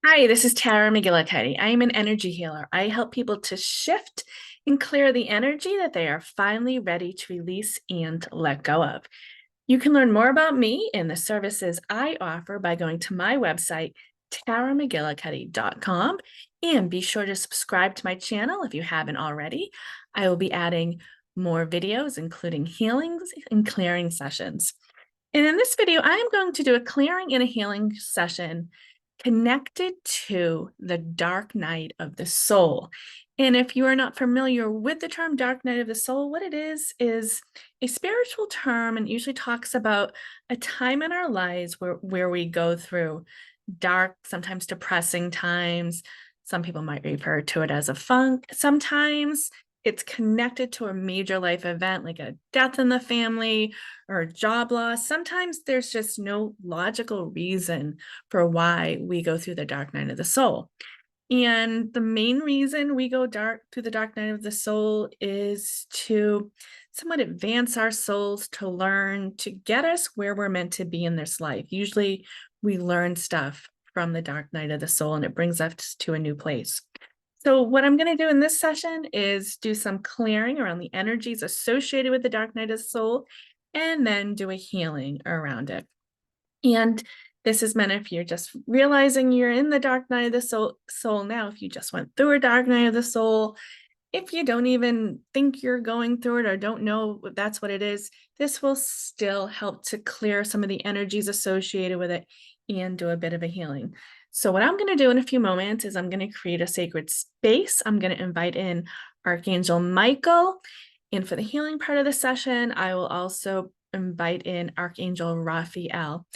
Hi, this is Tara McGillicuddy. I am an energy healer. I help people to shift and clear the energy that they are finally ready to release and let go of. You can learn more about me and the services I offer by going to my website, taramcgillicuddy.com, and be sure to subscribe to my channel if you haven't already. I will be adding more videos, including healings and clearing sessions. And in this video, I am going to do a clearing and a healing session connected to the dark night of the soul. And if you are not familiar with the term dark night of the soul, what it is a spiritual term and usually talks about a time in our lives where we go through dark, sometimes depressing times. Some people might refer to it as a funk. Sometimes it's connected to a major life event like a death in the family or a job loss. Sometimes there's just no logical reason for why we go through the dark night of the soul. And the main reason we go through the dark night of the soul is to somewhat advance our souls, to learn, to get us where we're meant to be in this life. Usually we learn stuff from the dark night of the soul and it brings us to a new place. So what I'm going to do in this session is do some clearing around the energies associated with the dark night of the soul, and then do a healing around it. And this is meant if you're just realizing you're in the dark night of the soul now, if you just went through a dark night of the soul, if you don't even think you're going through it or don't know if that's what it is, this will still help to clear some of the energies associated with it and do a bit of a healing. So what I'm going to do in a few moments is I'm going to create a sacred space. I'm going to invite in Archangel Michael. And for the healing part of the session, I will also invite in Archangel Raphael.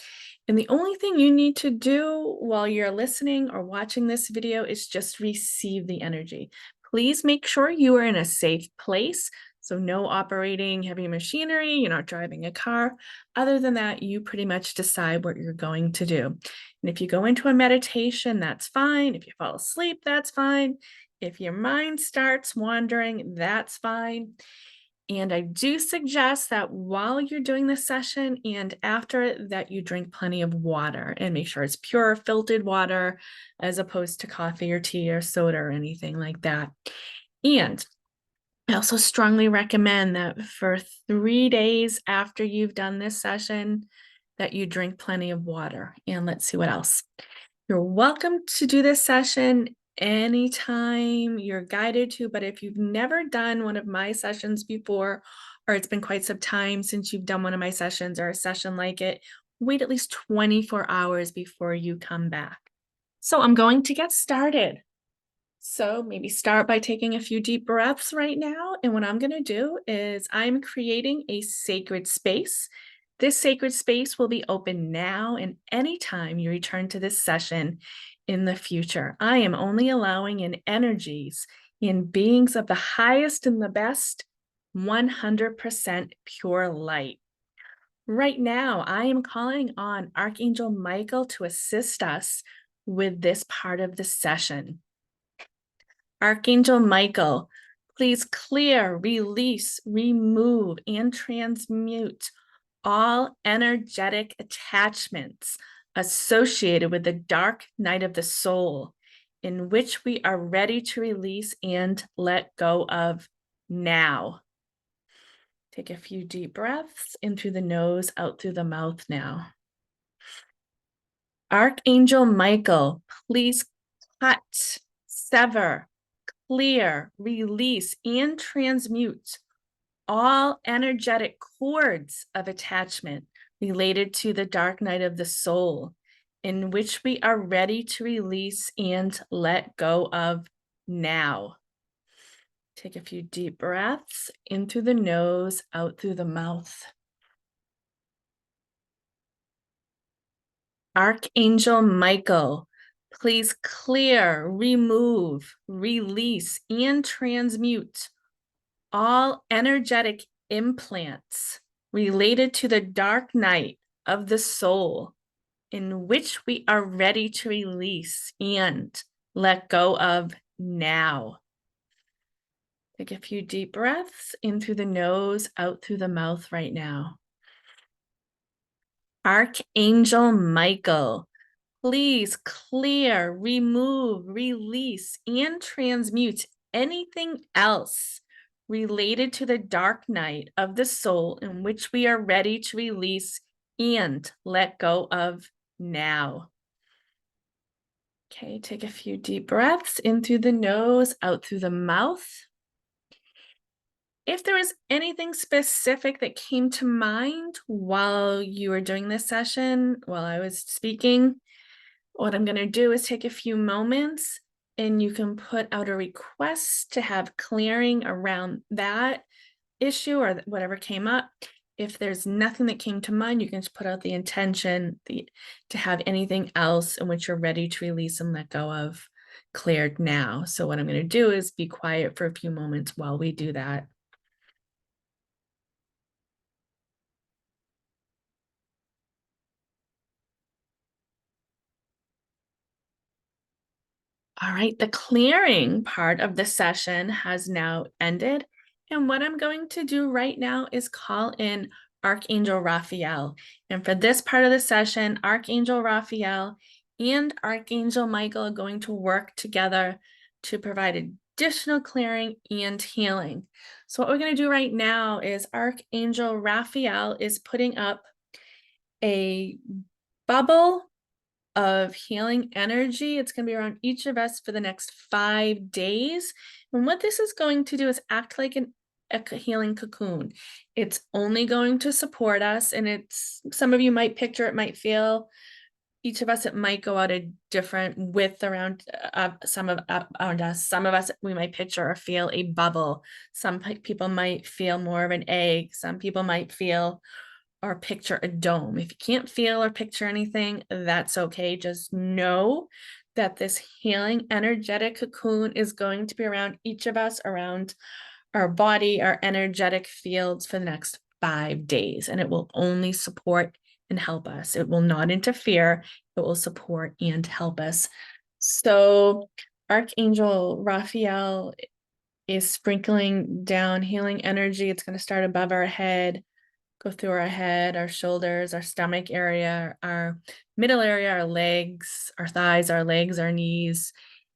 And the only thing you need to do while you're listening or watching this video is just receive the energy. Please make sure you are in a safe place. So no operating heavy machinery, you're not driving a car. Other than that, you pretty much decide what you're going to do. And if you go into a meditation, that's fine. If you fall asleep, that's fine. If your mind starts wandering, that's fine. And I do suggest that while you're doing this session and after that, you drink plenty of water and make sure it's pure filtered water as opposed to coffee or tea or soda or anything like that. And I also strongly recommend that for 3 days after you've done this session, that you drink plenty of water. And let's see what else. You're welcome to do this session anytime you're guided to, but if you've never done one of my sessions before, or it's been quite some time since you've done one of my sessions or a session like it, wait at least 24 hours before you come back. So I'm going to get started. So maybe start by taking a few deep breaths right now. And what I'm going to do is I'm creating a sacred space. This sacred space will be open now and anytime you return to this session in the future. I am only allowing in energies, in beings of the highest and the best, 100% pure light. Right now, I am calling on Archangel Michael to assist us with this part of the session. Archangel Michael, please clear, release, remove, and transmute all energetic attachments associated with the dark night of the soul, in which we are ready to release and let go of now. Take a few deep breaths in through the nose, out through the mouth now. Archangel Michael, please cut, sever, clear, release, and transmute all energetic cords of attachment related to the dark night of the soul, in which we are ready to release and let go of now. Take a few deep breaths in through the nose, out through the mouth. Archangel Michael, please clear, remove, release, and transmute all energetic implants related to the dark night of the soul, in which we are ready to release and let go of now. Take a few deep breaths in through the nose, out through the mouth right now. Archangel Michael, Please clear, remove, release, and transmute anything else related to the dark night of the soul in which we are ready to release and let go of now. Okay, take a few deep breaths in through the nose, out through the mouth. If there was anything specific that came to mind while you were doing this session, while I was speaking, what I'm going to do is take a few moments and you can put out a request to have clearing around that issue or whatever came up. If there's nothing that came to mind, you can just put out the intention to have anything else in which you're ready to release and let go of cleared now. So what I'm going to do is be quiet for a few moments while we do that. All right, the clearing part of the session has now ended. And what I'm going to do right now is call in Archangel Raphael. And for this part of the session, Archangel Raphael and Archangel Michael are going to work together to provide additional clearing and healing. So what we're going to do right now is Archangel Raphael is putting up a bubble of healing energy. It's going to be around each of us for the next 5 days. And what this is going to do is act like a healing cocoon. It's only going to support us. And it's, some of you might picture, it might feel, each of us, it might go out a different width around around us. Some of us, we might picture or feel a bubble. Some people might feel more of an egg. Some people might feel or picture a dome. If you can't feel or picture anything, that's okay. Just know that this healing energetic cocoon is going to be around each of us, around our body, our energetic fields for the next 5 days. And it will only support and help us. It will not interfere. It will support and help us. So Archangel Raphael is sprinkling down healing energy. It's going to start above our head, go through our head, our shoulders, our stomach area, our middle area, our legs, our thighs, our legs, our knees,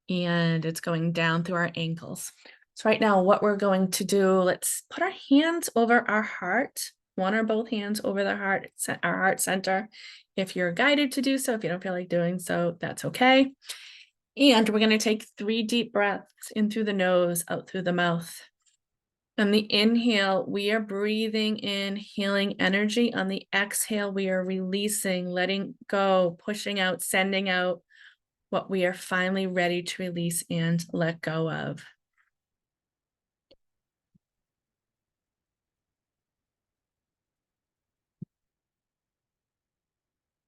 and it's going down through our ankles. So right now, what we're going to do, let's put our hands over our heart, one or both hands over the heart, our heart center. If you're guided to do so, if you don't feel like doing so, that's okay. And we're going to take 3 deep breaths in through the nose, out through the mouth. On the inhale, we are breathing in healing energy. On the exhale, we are releasing, letting go, pushing out, sending out what we are finally ready to release and let go of.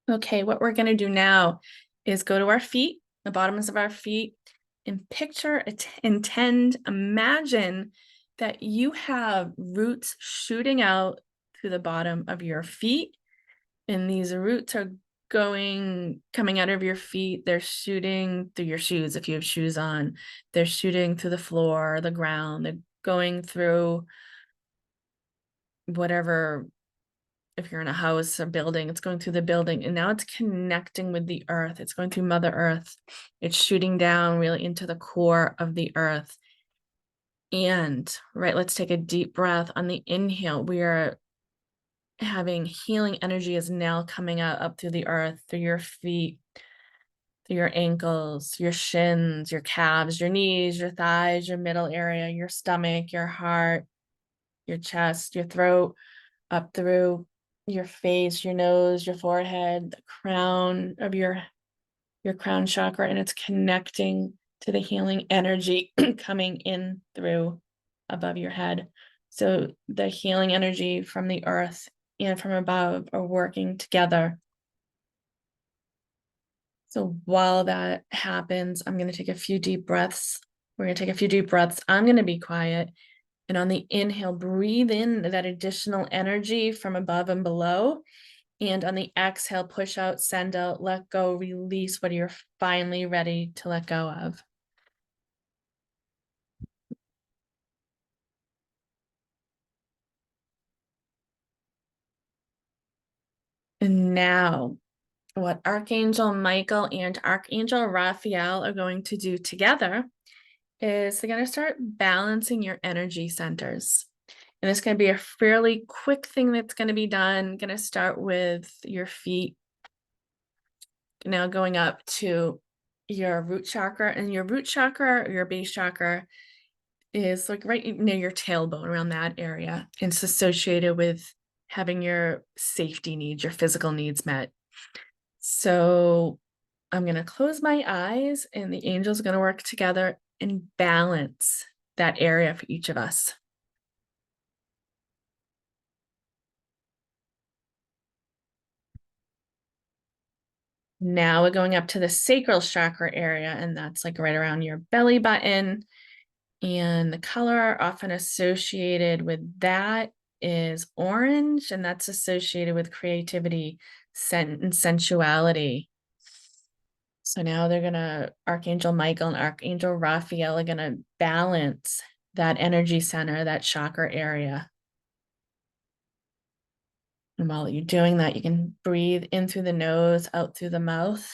Okay, what we're going to do now is go to our feet, the bottoms of our feet, and picture, intend, imagine that you have roots shooting out through the bottom of your feet. And these roots are coming out of your feet. They're shooting through your shoes if you have shoes on. They're shooting through the floor, the ground. They're going through whatever, if you're in a house or building, it's going through the building. And now it's connecting with the earth. It's going through Mother Earth. It's shooting down really into the core of the earth. And right, let's take a deep breath. On the inhale, we are having healing energy is now coming out up through the earth, through your feet, through your ankles, your shins, your calves, your knees, your thighs, your middle area, your stomach, your heart, your chest, your throat, up through your face, your nose, your forehead, the crown of your crown chakra, and it's connecting to the healing energy coming in through above your head. So the healing energy from the earth and from above are working together. So while that happens, I'm going to take a few deep breaths. We're going to take a few deep breaths. I'm going to be quiet. And on the inhale, breathe in that additional energy from above and below. And on the exhale, push out, send out, let go, release what you're finally ready to let go of. And now what Archangel Michael and Archangel Raphael are going to do together is they're going to start balancing your energy centers. And it's going to be a fairly quick thing that's going to be done. Going to start with your feet, now going up to your root chakra. And your root chakra, or your base chakra, is like right near your tailbone, around that area. And it's associated with having your safety needs, your physical needs met. So I'm going to close my eyes, and the angels are going to work together and balance that area for each of us. Now we're going up to the sacral chakra area, and that's like right around your belly button. And the color often associated with that is orange, and that's associated with creativity, and sensuality. So now Archangel Michael and Archangel Raphael are gonna balance that energy center, that chakra area. And while you're doing that, you can breathe in through the nose, out through the mouth.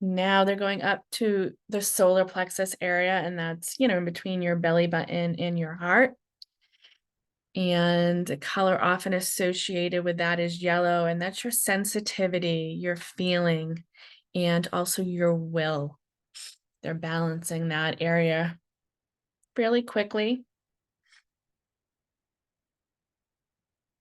Now they're going up to the solar plexus area, and that's, in between your belly button and your heart. And the color often associated with that is yellow, and that's your sensitivity, your feeling, and also your will. They're balancing that area fairly quickly.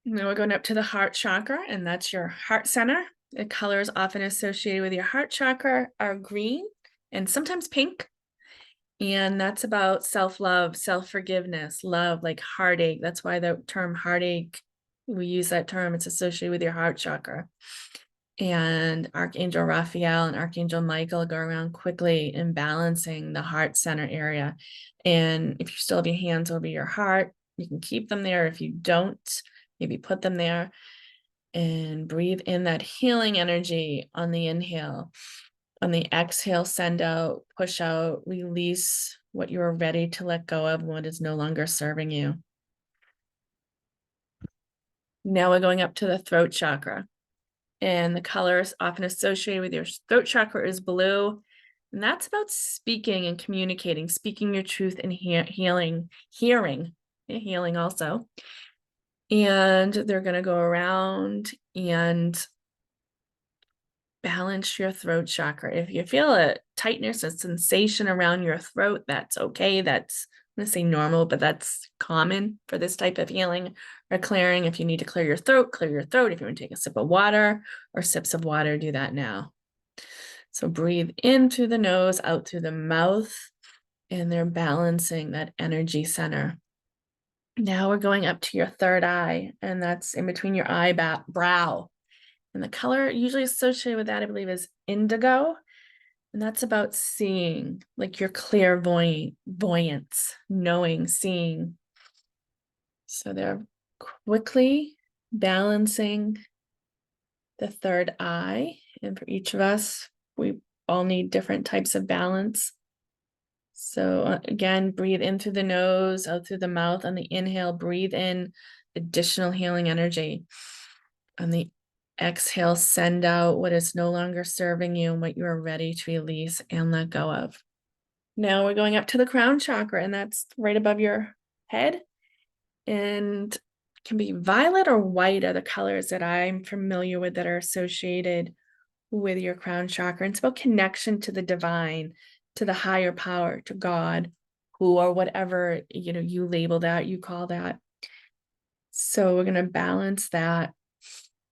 Now we're going up to the heart chakra, and that's your heart center. The colors often associated with your heart chakra are green and sometimes pink. And that's about self-love, self-forgiveness, love, like heartache. That's why the term heartache, we use that term, it's associated with your heart chakra. And Archangel Raphael and Archangel Michael go around quickly and balancing the heart center area. And if you still have your hands over your heart, you can keep them there. If you don't, maybe put them there and breathe in that healing energy on the inhale. On the exhale, send out, push out, release what you are ready to let go of, what is no longer serving you. Now we're going up to the throat chakra. And the colors often associated with your throat chakra is blue. And that's about speaking and communicating, speaking your truth and hearing also. And they're going to go around and balance your throat chakra. If you feel a tightness, a sensation around your throat, that's okay. That's, I'm going to say normal, but that's common for this type of healing or clearing. If you need to clear your throat, clear your throat. If you want to take a sip of water or sips of water, do that now. So breathe in through the nose, out through the mouth, and they're balancing that energy center. Now we're going up to your third eye, and that's in between your brow. And the color usually associated with that, I believe, is indigo. And that's about seeing, like your clairvoyance, knowing, seeing. So they're quickly balancing the third eye. And for each of us, we all need different types of balance. So again, breathe in through the nose, out through the mouth. On the inhale, breathe in additional healing energy. On the exhale, send out what is no longer serving you and what you are ready to release and let go of. Now we're going up to the crown chakra, and that's right above your head. And can be violet or white are the colors that I'm familiar with that are associated with your crown chakra. And it's about connection to the divine, to the higher power, to God, who or whatever, you label that, you call that. So we're going to balance that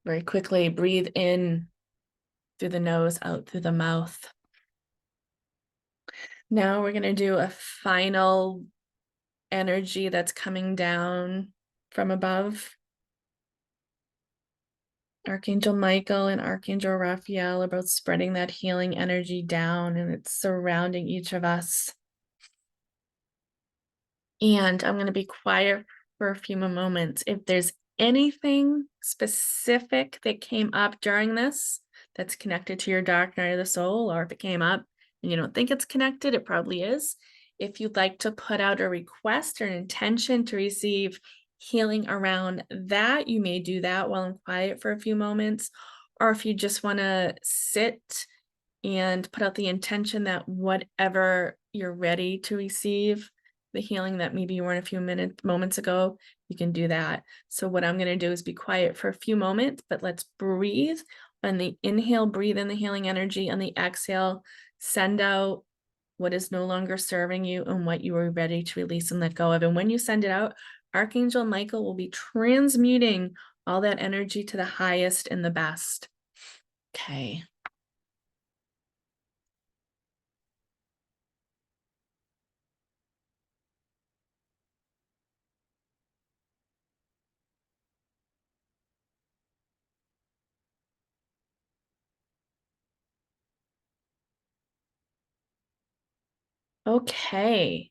very quickly. Breathe in through the nose, out through the mouth. Now we're going to do a final energy that's coming down from above. Archangel Michael and Archangel Raphael are both spreading that healing energy down, and it's surrounding each of us. And I'm going to be quiet for a few more moments. If there's anything specific that came up during this that's connected to your dark night of the soul, or if it came up and you don't think it's connected, it probably is. If you'd like to put out a request or an intention to receive healing around that, you may do that while I'm quiet for a few moments. or if you just want to sit and put out the intention that whatever you're ready to receive, the healing that maybe you weren't a few moments ago, you can do that. So what I'm going to do is be quiet for a few moments, but let's breathe. On the inhale, breathe in the healing energy. On the exhale, send out what is no longer serving you and what you are ready to release and let go of. And when you send it out, Archangel Michael will be transmuting all that energy to the highest and the best. Okay. Okay.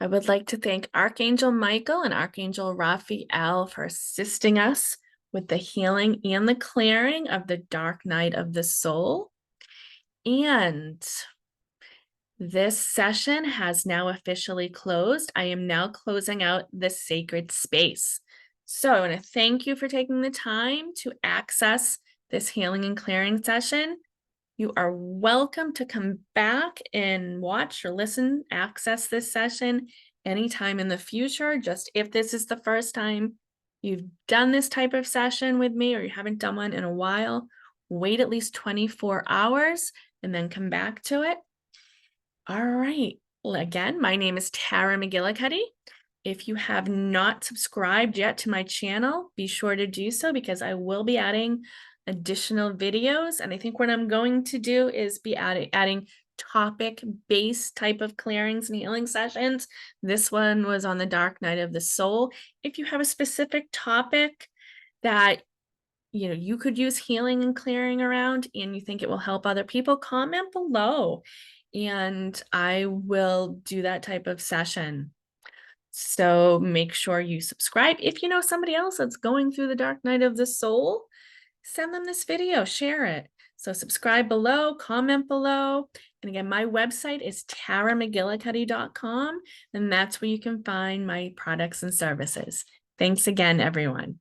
I would like to thank Archangel Michael and Archangel Raphael for assisting us with the healing and the clearing of the dark night of the soul. And this session has now officially closed. I am now closing out the sacred space. So I want to thank you for taking the time to access this healing and clearing session. You are welcome to come back and watch or listen, access this session anytime in the future. Just if this is the first time you've done this type of session with me or you haven't done one in a while, wait at least 24 hours and then come back to it. All right. Well, again, my name is Tara McGillicuddy. If you have not subscribed yet to my channel, be sure to do so because I will be adding additional videos. And I think what I'm going to do is be adding topic-based type of clearings and healing sessions. This one was on the dark night of the soul. If you have a specific topic that you could use healing and clearing around and you think it will help other people, comment below and I will do that type of session. So make sure you subscribe. If you know somebody else that's going through the dark night of the soul, send them this video, share it. So subscribe below, comment below. And again, my website is taramcgillicuddy.com, and that's where you can find my products and services. Thanks again, everyone.